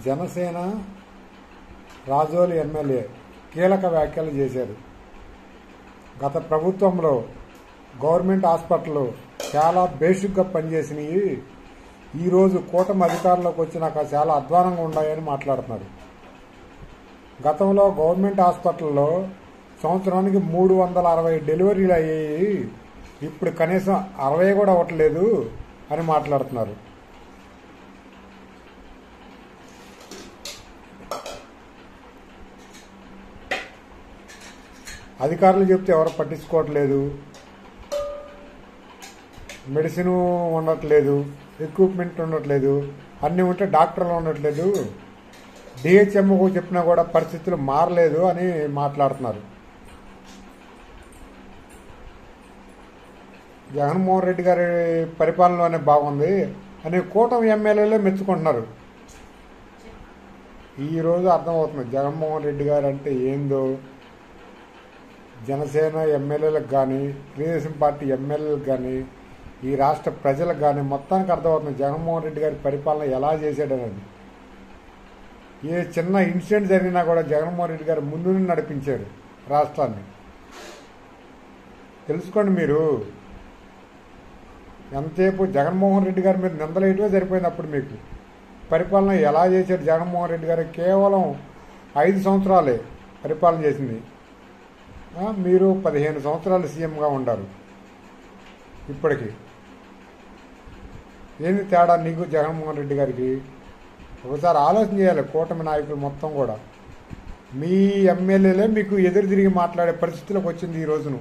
Janasena Rajoli MLA కీలక వ్యాఖ్యలు చేశారు. గత ప్రభుత్వంలో గవర్నమెంట్ హాస్పిటల్ చాలా బేసిక్గా పనిచేసినాయి, ఈరోజు కూటమి అధికారంలోకి వచ్చినాక చాలా అధ్వానంగా ఉన్నాయని మాట్లాడుతున్నారు. గతంలో గవర్నమెంట్ హాస్పిటల్లో సంవత్సరానికి 360 డెలివరీలు అయ్యాయి, ఇప్పుడు కనీసం 60 కూడా అవ్వట్లేదు అని మాట్లాడుతున్నారు. అధికారులు చెప్తే ఎవరు పట్టించుకోవట్లేదు, మెడిసిన్ ఉండట్లేదు, ఎక్విప్మెంట్ ఉండట్లేదు, అన్నీ ఉంటే డాక్టర్లు ఉండట్లేదు, డిహెచ్ఎంఓ చెప్పినా కూడా పరిస్థితులు మారలేదు అని మాట్లాడుతున్నారు. జగన్మోహన్ రెడ్డి గారి పరిపాలనలోనే బాగుంది అని కూటమి ఎమ్మెల్యేలే మెచ్చుకుంటున్నారు. ఈరోజు అర్థమవుతుంది జగన్మోహన్ రెడ్డి గారు అంటే ఏందో. జనసేన ఎమ్మెల్యేలకు కానీ, తెలుగుదేశం పార్టీ ఎమ్మెల్యేలకు కానీ, ఈ రాష్ట్ర ప్రజలకు కానీ మొత్తానికి అర్థమవుతుంది జగన్మోహన్ రెడ్డి గారి పరిపాలన ఎలా చేశాడనేది. ఏ చిన్న ఇన్సిడెంట్ జరిగినా కూడా జగన్మోహన్ రెడ్డి గారు ముందు నుండి నడిపించాడు రాష్ట్రాన్ని. తెలుసుకోండి మీరు. ఎంతసేపు జగన్మోహన్ రెడ్డి గారి మీద నిందలేయటమే సరిపోయింది. అప్పుడు మీకు పరిపాలన ఎలా చేశాడు జగన్మోహన్ రెడ్డి గారు? కేవలం 5 సంవత్సరాలే పరిపాలన చేసింది, మీరు 15 సంవత్సరాలు సీఎంగా ఉండారు. ఇప్పటికి ఏంది తేడా నీకు జగన్మోహన్ రెడ్డి గారికి? ఒకసారి ఆలోచన చేయాలి. కూటమి నాయకులు మొత్తం కూడా మీ ఎమ్మెల్యేలే మీకు ఎదురు తిరిగి మాట్లాడే పరిస్థితులకు వచ్చింది ఈ రోజును.